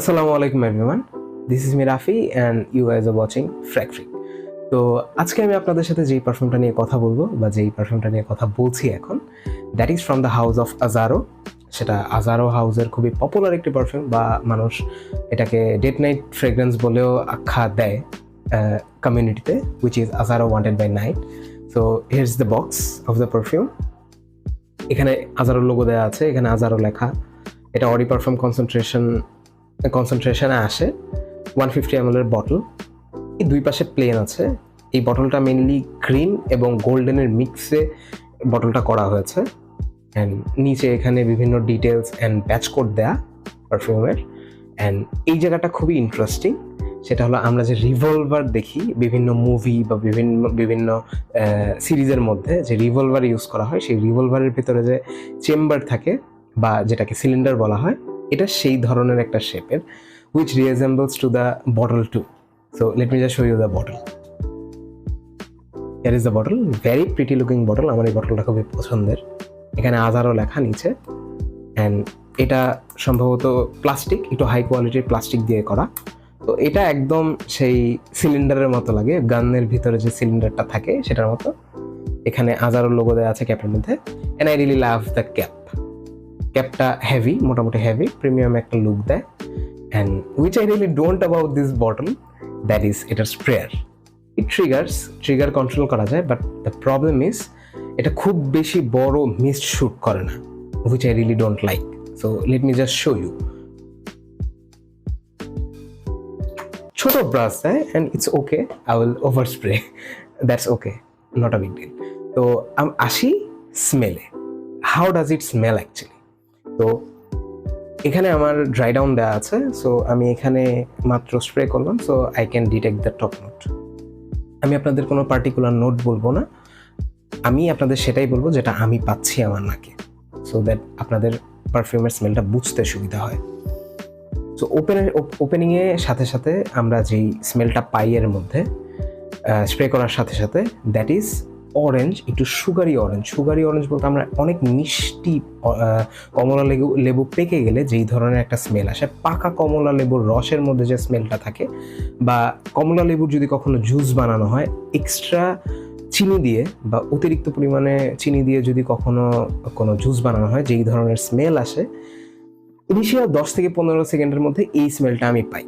Assalamu alaikum everyone. This is me Rafi and you guys are watching Frag Freak. তো আজকে আমি আপনাদের সাথে যেই পারফিউমটা নিয়ে কথা বলবো বা যেই পারফিউমটা নিয়ে কথা বলছি এখন, that is from the house of Azzaro. সেটা আজারো হাউসের খুবই পপুলার একটি পারফিউম, বা মানুষ এটাকে ডেট নাইট ফ্রেগ্রেন্স বলেও আখ্যা দেয় কমিউনিটিতে, which is Azzaro Wanted by Night. So here is the box of the perfume. এখানে আজারো লোগো দেওয়া আছে, এখানে আজারো লেখা। এটা অডি পারফিউম কনসেন্ট্রেশনে আসে। 150 ml এর বটল, এই দুই পাশে প্লেন আছে। এই বটলটা মেনলি গ্রিন এবং গোল্ডেনের মিক্সে বটলটা করা হয়েছে। অ্যান্ড নিচে এখানে বিভিন্ন ডিটেলস অ্যান্ড ব্যাচ কোড দেয়া পারফিউমের। অ্যান্ড এই জায়গাটা খুবই ইন্টারেস্টিং, সেটা হলো আমরা যে রিভলভার দেখি বিভিন্ন মুভি বা বিভিন্ন সিরিজের মধ্যে, যে রিভলভার ইউজ করা হয়, সেই রিভলভারের ভিতরে যে চেম্বার থাকে বা যেটাকে সিলিন্ডার বলা হয়, এটা সেই ধরনের একটা শেপের, which resembles to the bottle too. So let me just show you the bottle. Here is the bottle, very pretty looking bottle. আমার এই বটলটা খুবই পছন্দের। এখানে আজারো লেখা নিচে, অ্যান্ড এটা সম্ভবত প্লাস্টিক, একটু হাই কোয়ালিটির প্লাস্টিক দিয়ে করা। তো এটা একদম সেই সিলিন্ডারের মতো লাগে, গানের ভিতরে যে সিলিন্ডারটা থাকে সেটার মতো। এখানে আজারো লোগো দেওয়া আছে ক্যাপের মধ্যে, and I really love the cap. ক্যাপটা হেভি, মোটামুটি হেভি, প্রিমিয়াম একটা লুক দেয়। And which I really don't about this bottle, that is এটার স্প্রেয়ার। it trigger control করা যায়, but the problem is এটা খুব বেশি বড় মিস্ট শুট করে না, which I really don't like. So let me just show you. ছোট ব্রাশ দেয় and it's okay, I will overspray. That's okay, not a big deal. তো আসি স্মেলে। How does it smell actually? তো এখানে আমার dry down দেওয়া আছে, so আমি এখানে মাত্র স্প্রে করলাম, so I can detect the top note. আমি আপনাদের কোনো পার্টিকুলার নোট বলবো না, আমি আপনাদের সেটাই বলবো যেটা আমি পাচ্ছি আমার নাকে, সো দ্যাট আপনাদের পারফিউমের স্মেলটা বুঝতে সুবিধা হয়। সো ওপেনিংয়ে সাথে সাথে আমরা যেই স্মেলটা পাই এর মধ্যে স্প্রে করার সাথে সাথে, দ্যাট ইজ অরেঞ্জ, একটু সুগারি অরেঞ্জ বলতে আমরা অনেক মিষ্টি কমলা লেবু পেকে গেলে যেই ধরনের একটা স্মেল আসে, পাকা কমলা লেবুর রসের মধ্যে যে স্মেলটা থাকে, বা কমলা লেবুর যদি কখনো জুস বানানো হয় এক্সট্রা চিনি দিয়ে বা অতিরিক্ত পরিমাণে চিনি দিয়ে যদি কখনো কোনো জুস বানানো হয়, যেই ধরনের স্মেল আসে, ইনিশিয়াল 10 থেকে 15 সেকেন্ডের মধ্যে এই স্মেলটা আমি পাই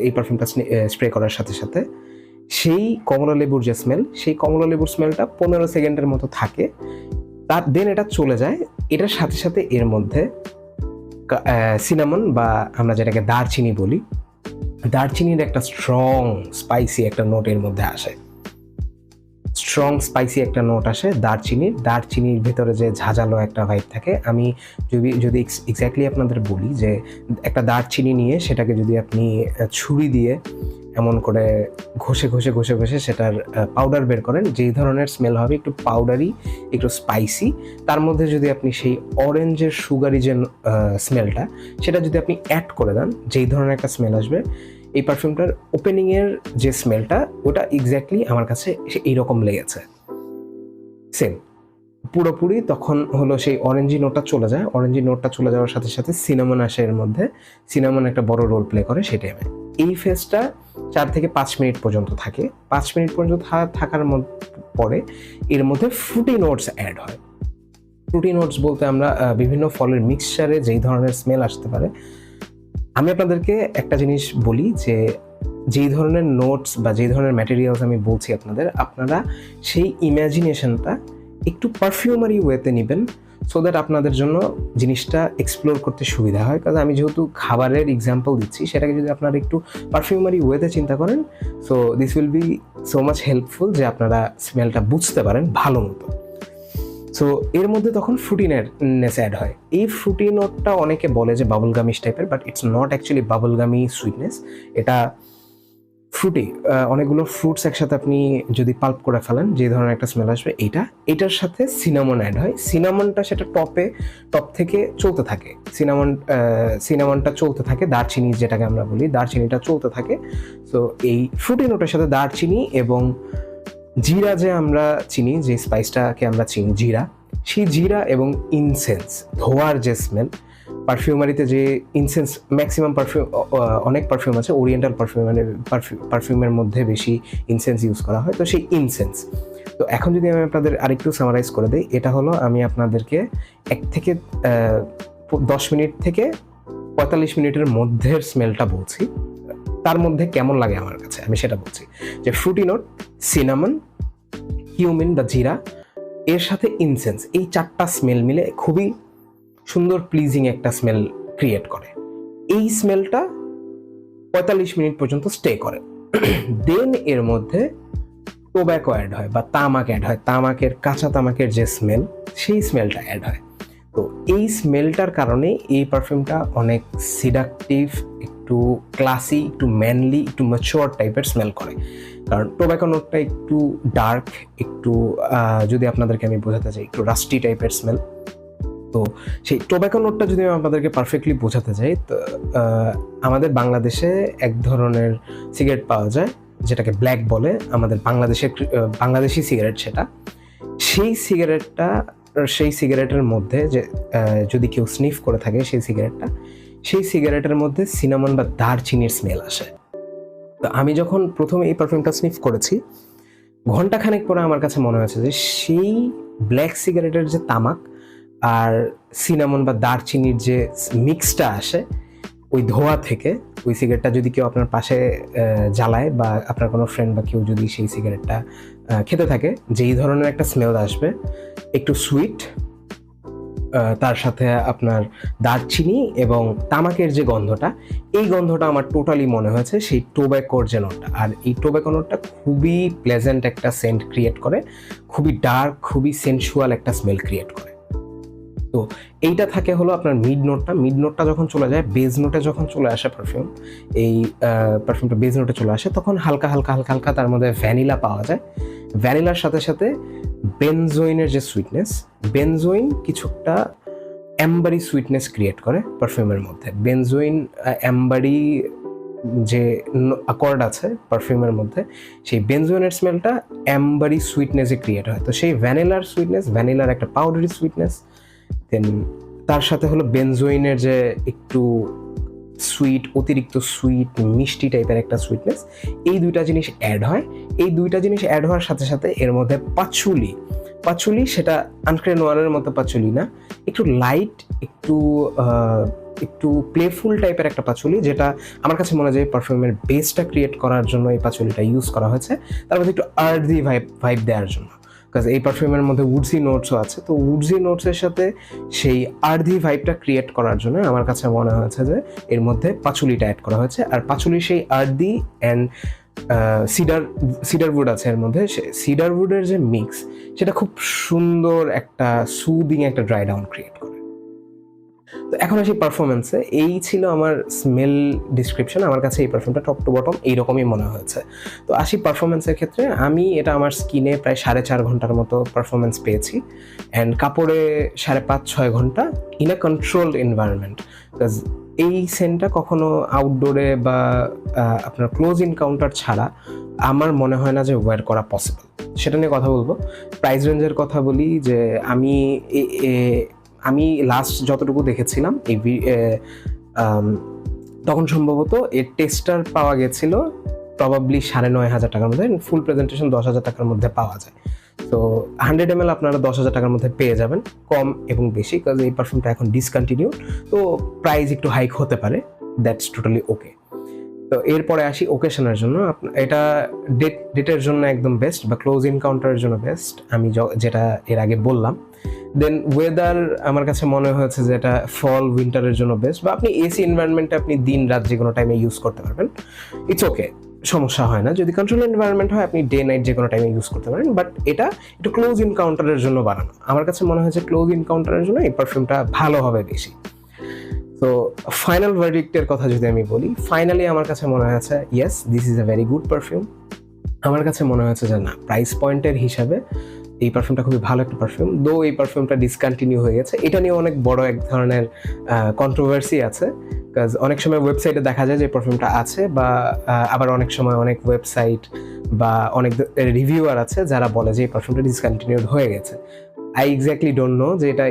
এই পারফিউমটা স্প্রে করার সাথে সাথে। সেই কমলা লেবুর যে স্মেল, সেই কমলা লেবুর স্মেলটা 15 সেকেন্ডের মতো থাকে, তার দেন এটা চলে যায়। এটার সাথে সাথে এর মধ্যে সিনামন বা আমরা যেটাকে দারচিনি বলি, দারচিনির একটা স্ট্রং স্পাইসি একটা নোট এর মধ্যে আসে, দারচিনির ভেতরে যে ঝাঁঝালো একটা ভাইব থাকে। আমি যদি এক্স্যাক্টলি আপনাদের বলি যে একটা দারচিনি নিয়ে সেটাকে যদি আপনি ছুরি দিয়ে এমন করে ঘষে সেটার পাউডার বের করেন, যেই ধরনের স্মেল হবে, একটু পাউডারি, একটু স্পাইসি, তার মধ্যে যদি আপনি সেই অরেঞ্জের সুগারি যে স্মেলটা, সেটা যদি আপনি অ্যাড করে দেন, যেই ধরনের একটা স্মেল আসবে, এই পারফিউমটার ওপেনিংয়ের যে স্মেলটা, ওটা এক্স্যাক্টলি আমার কাছে এইরকম লেগেছে, সেম পুরোপুরি। তখন হলো সেই অরেঞ্জি নোটটা চলে যাওয়ার সাথে সাথে সিনামন আসে এর মধ্যে। সিনামন একটা বড় রোল প্লে করে সেই টাইমে। এই ফেজটা 4 থেকে 5 মিনিট পর্যন্ত থাকে। 5 মিনিট পর্যন্ত থাকার পরে এর মধ্যে ফ্রুটি নোটস অ্যাড হয়। ফ্রুটি নোটস বলতে আমরা বিভিন্ন ফলের মিক্সচারে যেই ধরনের স্মেল আসতে পারে। আমি আপনাদেরকে একটা জিনিস বলি, যে যেই ধরনের নোটস বা যেই ধরনের ম্যাটেরিয়ালস আমি বলছি আপনারা সেই ইমাজিনেশনটা একটু পারফিউমারি ওয়েতে নেবেন, সো দ্যাট আপনাদের জন্য জিনিসটা এক্সপ্লোর করতে সুবিধা হয়। কারণ আমি যেহেতু খাবারের এক্সাম্পল দিচ্ছি, সেটাকে যদি আপনারা একটু পারফিউমারি ওয়েতে চিন্তা করেন, so this will be so much helpful, যে আপনারা স্মেলটা বুঝতে পারেন ভালো মতো। সো এর মধ্যে তখন ফ্রুটিনেস অ্যাড হয়। এই ফ্রুটি নোটটা অনেকে বলে যে বাবলগামিশ টাইপের, but it's not actually bubblegummy sweetness. এটা ফ্রুটি, অনেকগুলো ফ্রুটস একসাথে আপনি যদি পাল্প করে ফেলেন, যে ধরনের একটা স্মেল আসবে, এটার সাথে সিনামন অ্যাড হয়। সিনামনটা সেটা টপ থেকে চলতে থাকে, সিনামনটা চলতে থাকে, দারচিনি যেটাকে আমরা বলি, দারচিনিটা চলতে থাকে। সো এই ফ্রুটি নোটের সাথে দারচিনি এবং জিরা, যে আমরা চিনি, যে স্পাইসটাকে আমরা চিনি জিরা, সেই জিরা এবং ইনসেন্স, ধোয়ার যে স্মেল, পারফিউমারিতে যে ইনসেন্স ম্যাক্সিমাম অনেক পারফিউম আছে, ওরিয়েন্টাল পারফিউম মানে পারফিউমের মধ্যে বেশি ইনসেন্স ইউজ করা হয়, তো সেই ইনসেন্স। তো এখন যদি আমি আপনাদের আরেকটু সামারাইজ করে দিই, এটা হলো আমি আপনাদেরকে 1 থেকে 10 মিনিট থেকে 45 মিনিটের মধ্যের স্মেলটা বলছি, তার মধ্যে কেমন লাগে আমার কাছে আমি সেটা বলছি। যে ফ্রুটি নোট, সিনামন, কিউমিন বা জিরা, এর সাথে ইনসেন্স, এই 4টা স্মেল মিলে খুবই সুন্দর প্লিজিং একটা স্মেল ক্রিয়েট করে। এই স্মেলটা 45 মিনিট পর্যন্ত স্টে করে। দেন এর মধ্যে টোব্যাকো অ্যাড হয় বা তামাক অ্যাড হয়, কাঁচা তামাকের যে স্মেল, সেই স্মেলটা অ্যাড হয়। তো এই স্মেলটার কারণে এই পারফিউমটা অনেক সিডাকটিভ, একটু ক্লাসি, একটু ম্যানলি, একটু ম্যাচিওর টাইপের স্মেল করে। কারণ টোব্যাকো নোটটা একটু ডার্ক, একটু যদি আপনাদেরকে আমি বোঝাতে চাই, একটু রাস্টি টাইপের স্মেল। তো সেই টোব্যাকো নোটটা যদি আমি আপনাদেরকে পারফেক্টলি বোঝাতে চাই, তো আমাদের বাংলাদেশে এক ধরনের সিগারেট পাওয়া যায় যেটাকে ব্ল্যাক বলে, আমাদের বাংলাদেশি সিগারেট সেটা। সেই সিগারেটের মধ্যে যে যদি কেউ স্নিফ করে থাকে সেই সিগারেটের মধ্যে সিনামন বা দারচিনির স্মেল আসে। তো আমি যখন প্রথমে এই পারফিউমটা স্নিফ করেছি, ঘন্টাখানেক পরে আমার কাছে মনে হয়েছে যে সেই ব্ল্যাক সিগারেটের যে তামাক আর সিনামন বা দারচিনির যে মিক্সটা আসে ওই ধোঁয়া থেকে, ওই সিগারেটটা যদি কেউ আপনার পাশে জ্বালায় বা আপনার কোনো ফ্রেন্ড বা কেউ যদি সেই সিগারেটটা খেতে থাকে, যেই ধরনের একটা স্মেল আসবে, একটু সুইট, তার সাথে আপনার দারচিনি এবং তামাকের যে গন্ধটা, এই গন্ধটা আমার টোটালি মনে হয়েছে সেই টোব্যাকোর যে নোটটা। আর এই টোব্যাকো নোটটা খুবই প্লেজেন্ট একটা সেন্ট ক্রিয়েট করে, খুবই ডার্ক, খুবই সেন্সুয়াল একটা স্মেল ক্রিয়েট করে। তো এইটা থাকে হলো আপনার মিড নোটটা যখন চলে যায়, বেজ নোটে যখন চলে আসে পারফিউমটা বেজ নোটে চলে আসে, তখন হালকা হালকা তার মধ্যে ভ্যানিলা পাওয়া যায়। ভ্যানিলার সাথে সাথে বেনজোইনের যে সুইটনেস, বেনজোইন কিছুটা অ্যাম্বারি সুইটনেস ক্রিয়েট করে পারফিউমের মধ্যে। বেনজোইন অ্যাম্বারি যে অ্যাকর্ড আছে পারফিউমের মধ্যে, সেই বেনজোইনের স্মেলটা অ্যাম্বারি সুইটনেসে ক্রিয়েট হয়। তো সেই ভ্যানিলার একটা পাউডারি সুইটনেস, দেন তার সাথে হলো বেনজোইনের যে একটু সুইট, অতিরিক্ত সুইট মিষ্টি টাইপের একটা সুইটনেস, এই দুইটা জিনিস অ্যাড হয়। এই দুইটা জিনিস অ্যাড হওয়ার সাথে সাথে এর মধ্যে পাচুলি, সেটা আনক্রে নোয়ারের মতো পাচুলি না, একটু লাইট, একটু প্লেফুল টাইপের একটা পাচুলি, যেটা আমার কাছে মনে হয় পারফিউমের বেসটা ক্রিয়েট করার জন্য এই পাচুলিটা ইউজ করা হয়েছে, তার মধ্যে একটু আর্দি ভাইব দেওয়ার জন্য। বিকজ এই পারফিউমের মধ্যে উডসি নোটসও আছে, তো উডসি নোটসের সাথে সেই আর্দি ভাইবটা ক্রিয়েট করার জন্য আমার কাছে মনে হয়েছে যে এর মধ্যে পাচুলিটা অ্যাড করা হয়েছে। আর পাচুলি সেই আর্দি অ্যান্ড সিডার উড আছে এর মধ্যে, সিডার উডের যে মিক্স, সেটা খুব সুন্দর একটা সুদিং একটা ড্রাই ডাউন ক্রিয়েট করে। তো এখন আসি পারফরমেন্সে। এই ছিল আমার স্মেল ডিসক্রিপশন। আমার কাছে এই পারফিউমটা টপ টু বটম এইরকমই মনে হয়েছে। তো আসি পারফরমেন্সের ক্ষেত্রে, আমি এটা আমার স্কিনে প্রায় 4.5 ঘন্টার মতো পারফরমেন্স পেয়েছি, অ্যান্ড কাপড়ে 5.5-6 ঘন্টা in a controlled environment. Because এই সেন্টটা কখনো আউটডোরে বা আপনার ক্লোজ ইনকাউন্টার ছাড়া আমার মনে হয় না যে ওয়্যার করা পসিবল। সেটা নিয়ে কথা বলবো। প্রাইস রেঞ্জের কথা বলি, যে আমি লাস্ট যতটুকু দেখেছিলাম তখন সম্ভবত এর টেস্টার পাওয়া গেছিল প্রবাবলি 9,500 টাকার মধ্যে, ফুল প্রেজেন্টেশন 10,000 টাকার মধ্যে পাওয়া যায়। তো 100 ml আপনারা 10,000 টাকার মধ্যে পেয়ে যাবেন, কম এবং বেশি, কারণ এই পারফিউমটা এখন ডিসকন্টিনিউ, তো প্রাইস একটু হাইক হতে পারে, দ্যাটস টোটালি ওকে। তো এরপরে আসি ওকেশনের জন্য। এটা ডেটের জন্য একদম বেস্ট, বা ক্লোজ এনকাউন্টারের জন্য বেস্ট, আমি যেটা এর আগে বললাম। দেন ওয়েদার আমার কাছে মনে হয়েছে যে এটা ফল উইন্টারের জন্য বেস্ট, বা আপনি এসি এনভায়রনমেন্টে আপনি দিন রাত যে কোনো টাইমে ইউজ করতে পারবেন, ইটস ওকে, সমস্যা হয় না। যদি কন্ট্রোল এনভায়রনমেন্ট হয় আপনি ডে নাইট যে কোনো টাইমে ইউজ করতে পারেন, বাট এটা একটু ক্লোজ এনকাউন্টারের জন্য বানানো। আমার কাছে মনে হয়েছে ক্লোজ এনকাউন্টারের জন্য এই পারফিউমটা ভালো হবে বেশি। তো ফাইনাল ভার্ডিক্টের কথা যদি আমি বলি, ফাইনালি আমার কাছে মনে হয়েছে yes, this is a very good perfume. আমার কাছে মনে হয়েছে যে না, প্রাইস পয়েন্টের হিসাবে এই পারফিউমটা খুবই ভালো একটা পারফিউম। দো এই পারফিউমটা ডিসকন্টিনিউ হয়ে গেছে, এটা নিয়ে অনেক বড় এক ধরনের কন্ট্রোভার্সি আছে। বিকজ অনেক সময় ওয়েবসাইটে দেখা যায় যে পারফিউমটা আছে, বা আবার অনেক সময় অনেক ওয়েবসাইট বা অনেক রিভিউয়ার আছে যারা বলে যে এই পারফিউমটা ডিসকন্টিনিউড হয়ে গেছে। আই এক্স্যাক্টলি ডোন্ট নো যে এটা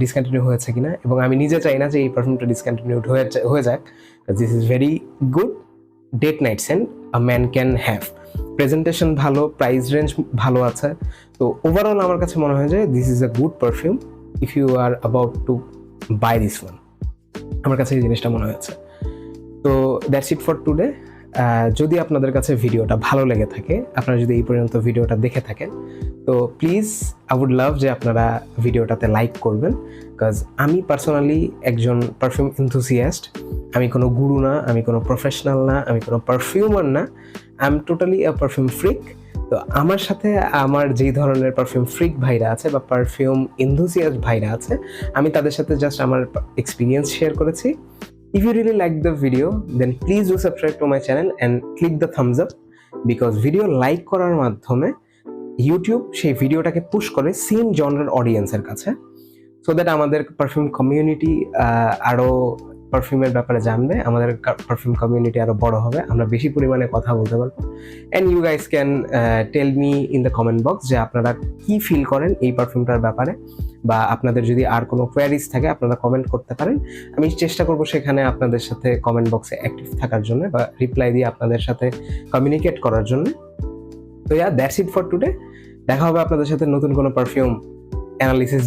ডিসকন্টিনিউ হয়েছে কিনা, এবং আমি নিজে চাই না যে এই পারফিউমটা ডিসকন্টিনিউড হয়ে যাক। This is very good date night scent a man can have. Presentation ভালো, প্রাইস রেঞ্জ ভালো আছে, তো ওভারঅল আমার কাছে মনে হয় যে this is a good perfume if you are about to buy this one. আমার কাছে এই জিনিসটা মনে হয়েছে। তো দ্যাটস ইট ফর টুডে। যদি আপনাদের কাছে ভিডিওটা ভালো লেগে থাকে, আপনারা যদি এই পর্যন্ত ভিডিওটা দেখে থাকেন, তো প্লিজ আই উড লাভ যে আপনারা ভিডিওটাতে লাইক করবেন, বিকজ আমি পার্সোনালি একজন পারফিউম এনথুসিয়াস্ট। আমি কোনো গুরু না, আমি কোনো প্রফেশনাল না, আমি কোনো পারফিউমার না, I am totally a perfume freak. তো আমার সাথে আমার যেই ধরনের পারফিউম ফ্রিক ভাইরা আছে বা পারফিউম এনথুসিয়াস্ট ভাইরা আছে, আমি তাদের সাথে জাস্ট আমার এক্সপিরিয়েন্স শেয়ার করেছি। If you really like the video, then please do subscribe to my channel and click the thumbs up, because video like করার মাধ্যমে ইউটিউব সেই ভিডিওটাকে পুশ করে সেম জনরার অডিয়েন্সের কাছে, সো দ্যাট আমাদের পারফিউম কমিউনিটি আরও পারফিউমের ব্যাপারে জানবে, আমাদের পারফিউম কমিউনিটি আরও বড় হবে, আমরা বেশি পরিমাণে কথা বলতে পারবো। And you guys can tell me in the comment box যে আপনারা কি ফিল করেন এই পারফিউমটার ব্যাপারে, বা আপনাদের যদি আর কোনো কোয়ারিজ থাকে আপনারা কমেন্ট করতে পারেন। আমি চেষ্টা করব সেখানে আপনাদের সাথে কমেন্ট বক্সে অ্যাক্টিভ থাকার জন্য বা রিপ্লাই দিয়ে আপনাদের সাথে কমিউনিকেট করার জন্য। তো দ্যাটস ইট ফর টুডে। দেখা হবে আপনাদের সাথে নতুন কোনো পারফিউম অ্যানালিসিস